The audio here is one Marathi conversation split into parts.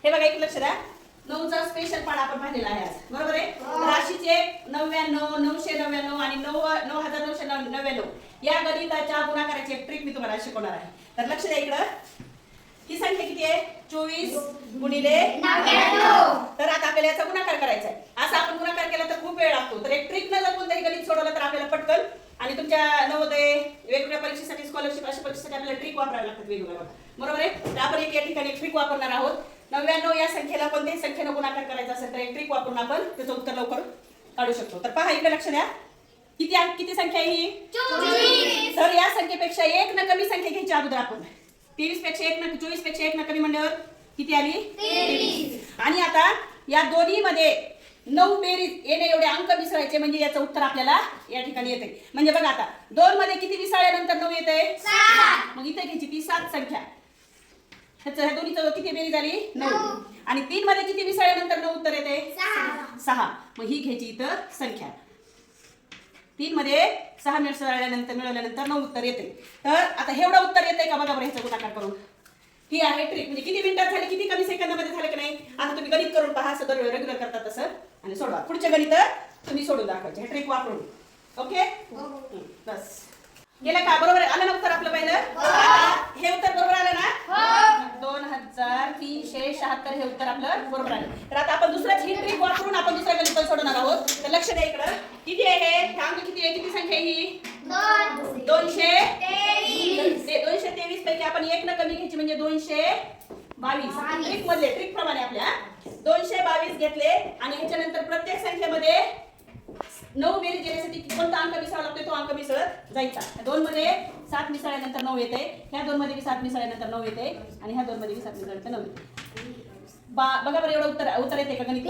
हे बघा, एक लक्ष द्या. 9चा स्पेशल पाढा आपण पाहिलेला आहे आज, बरोबर आहे. राशीचे 99, 999 आणि 9999 या गणिताच्या गुणाकाराची एक ट्रिक मी तुम्हाला शिकवणार आहे. तर लक्ष द्या इकडं. ही संख्या किती आहे? 24 गुणिले 99. तर आता आपल्याला याचा गुणाकार करायचा आहे. असा आपण गुणाकार केला तर खूप वेळ लागतो. तर एक ट्रिक न जर कोणतरी गणित सोडवलं तर आपल्याला पटकन, आणि तुमच्या नवोदय वेगवेगळ्या परीक्षेसाठी, स्कॉलरशिप अशा परीक्षेसाठी आपल्याला ट्रिक वापरायला लागतात वेगवेगळ्या, बरोबर आहे. तर आपण एक या ठिकाणी ट्रिक वापरणार आहोत. 99 या संख्येला कोणत्याही संख्येनं गुणाकार करायचा असेल तर एक ट्रिक वापरून आपण त्याचं उत्तर लवकर काढू शकतो. तर पहा इकडे लक्ष द्या. किती संख्या आहे ही? 24. तर या संख्येपेक्षा एक न कमी संख्या घ्यायची अगोदर आपण. 23 पेक्षा 24 पेक्षा 1 न कमी म्हणल्यावर किती आली? 23. आणि आता या दोन्ही मध्ये 9 बेरीज येणे एवढे अंक मिसळायचे म्हणजे याचं उत्तर आपल्याला या ठिकाणी येते. म्हणजे बघा आता 2 मध्ये किती मिसळल्यानंतर 9 येते? 7. मग इथे घ्यायची ती 7 संख्या. ह्या दोन्हीचं किती बेरीज झाली? 9. आणि 3 मध्ये किती मिसळल्यानंतर 9 उत्तर येते? 6. मग ही घ्यायची इथं संख्या. 3 मध्ये 6 मिळवल्यानंतर 9 उत्तर येते. तर आता एवढं उत्तर येते का बघा बरं ह्याचा गुणाकार करून. ही आहे ट्रिक. म्हणजे किती मिनिटात झाले, किती कमी सेकंदामध्ये झाले की नाही. आता तुम्ही गणित करून पहा, असं दर रेग्युलर करतात तसं, आणि सोडवा. पुढचे गणित तुम्ही सोडून दाखवायचे हे ट्रिक वापरून. ओके, बस गेलं का? बरोबर आलं ना उत्तर आपलं पहिलं? हे उत्तर बरोबर आलं ना? 2376 हे उत्तर आपलं बरोबर आलं. तर आता आपण दुसऱ्याच ही ट्रिक वापरून आपण दुसऱ्या गणित सोडवणार आहोत. तर लक्ष द्या इकडं. किती आहे हे? अंक किती आहे? किती संख्या आहे ही? 223. 223 पैकी आपण एक न कमी घ्यायची म्हणजे 222. ट्रिक मधले, ट्रिक प्रमाणे आपल्या 222 घेतले आणि ह्याच्यानंतर प्रत्येक संख्येमध्ये 9 बेरीज येण्यासाठी कोणता अंक मिसळावा लागतो तो अंक मिसळत जायचा. 2 मध्ये 7 मिसळल्यानंतर 9 येते. ह्या 2 मध्ये 7 मिसळल्यानंतर 9 येते आणि ह्या 2 मध्ये 7 मिसळल्यानंतर 9 येते. बघा बरं एवढं उत्तर येते का गणित?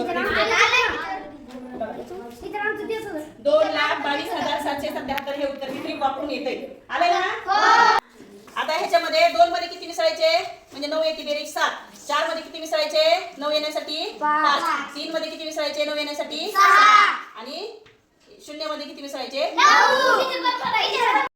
2,22,777 हे उत्तर मी ट्रिक वापरून येते. आले ना? आता ह्याच्यामध्ये 2 मध्ये किती मिसळायचे म्हणजे 9 येते बेरीज 7. 4 मध्ये किती मिसळायचे 9 येण्यासाठी? 5. 3 मध्ये किती मिसळायचे 9 येण्यासाठी? 6. आणि 0 मध्ये किती मिसळायचे? 9.